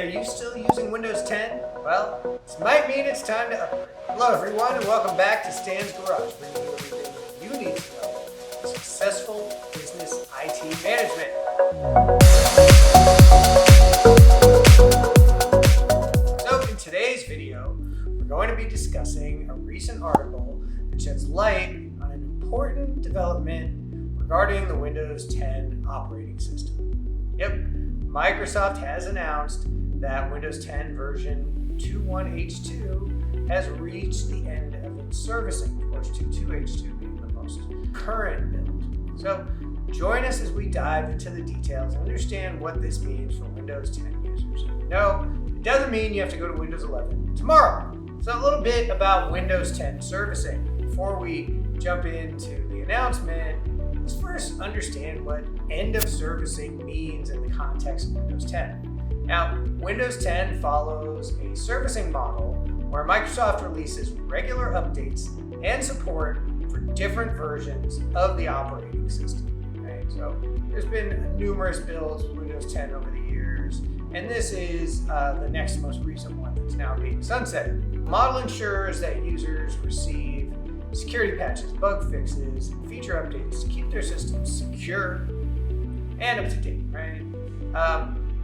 Hey, are you still using Windows 10? Well, this might mean it's time to upgrade. Hello everyone and welcome back to Stan's Garage, bringing you everything you need to know for successful business IT management. So in today's video, we're going to be discussing a recent article that sheds light on an important development regarding the Windows 10 operating system. Yep, Microsoft has announced that Windows 10 version 21H2 has reached the end of its servicing, of course 22H2 being the most current build. So join us as we dive into the details and understand what this means for Windows 10 users. No, it doesn't mean you have to go to Windows 11 tomorrow. So a little bit about Windows 10 servicing. Before we jump into the announcement, let's first understand what end of servicing means in the context of Windows 10. Now, Windows 10 follows a servicing model where Microsoft releases regular updates and support for different versions of the operating system. Right? So there's been numerous builds of Windows 10 over the years, and this is the next most recent one that's now being sunsetted. The model ensures that users receive security patches, bug fixes, and feature updates to keep their systems secure and up to date, right?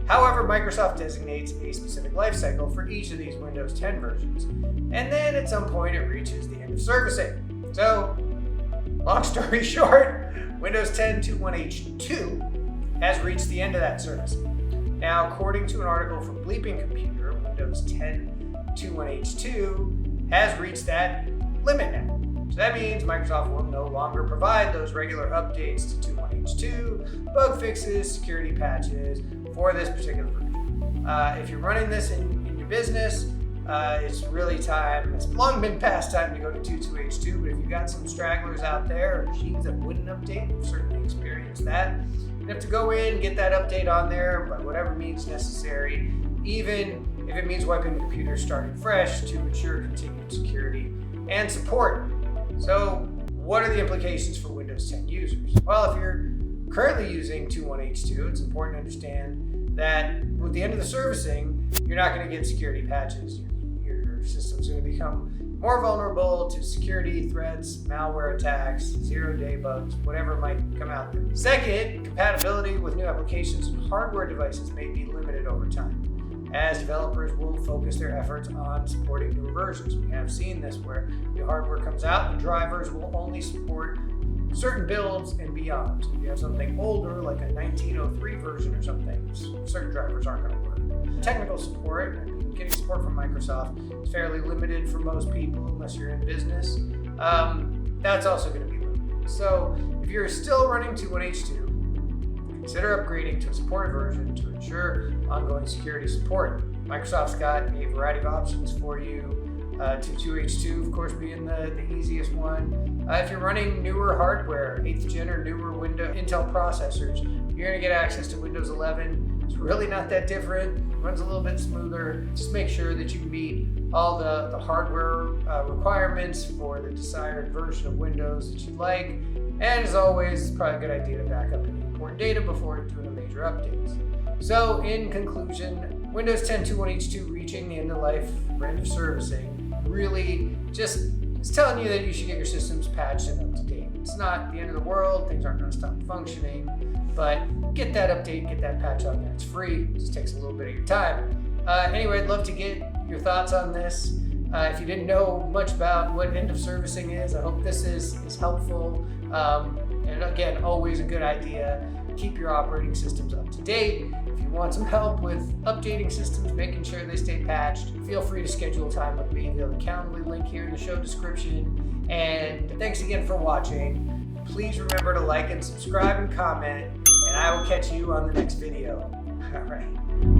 However, Microsoft designates a specific lifecycle for each of these Windows 10 versions, and then at some point it reaches the end of servicing. So, long story short, Windows 10 21H2 has reached the end of that service. Now, according to an article from Bleeping Computer, Windows 10 21H2 has reached that limit now. So that means Microsoft will no longer provide those regular updates to 21H2, bug fixes, security patches for this particular version. If you're running this in your business, it's really time. It's long been past time to go to 22H2, but if you've got some stragglers out there or machines that wouldn't update, you've certainly experienced that. You have to go in, get that update on there by whatever means necessary, even if it means wiping the computer, starting fresh to ensure continued security and support. So what are the implications for Windows 10 users? Well, if you're currently using 21H2, it's important to understand that with the end of the servicing, you're not going to get security patches. Your system's going to become more vulnerable to security threats, malware attacks, zero-day bugs, whatever might come out there. Second, compatibility with new applications and hardware devices may be limited over time, as developers will focus their efforts on supporting newer versions. We have seen this where new hardware comes out and drivers will only support certain builds and beyond. So if you have something older, like a 1903 version or something, certain drivers aren't going to work. Technical support, getting support from Microsoft is fairly limited for most people unless you're in business. That's also going to be limited. So if you're still running 21H2, consider upgrading to a supported version to ensure ongoing security support. Microsoft's got a variety of options for you. 22H2, of course, being the easiest one. If you're running newer hardware, 8th gen or newer Intel processors, you're going to get access to Windows 11. It's really not that different. It runs a little bit smoother. Just make sure that you meet all the hardware requirements for the desired version of Windows that you'd like. And as always, it's probably a good idea to back up any important data before doing a major updates. So in conclusion, Windows 10 21H2 reaching the end of life, end of servicing, really just is telling you that you should get your systems patched and up to date. It's not the end of the world, things aren't going to stop functioning, but get that update, get that patch on there. It's free, it just takes a little bit of your time. Anyway, I'd love to get your thoughts on this. If you didn't know much about what end of servicing is, I hope this is helpful. And again, always a good idea. Keep your operating systems up to date. If you want some help with updating systems, making sure they stay patched, feel free to schedule time with me via the Calendly link here in the show description. And thanks again for watching. Please remember to like and subscribe and comment, and I will catch you on the next video. All right.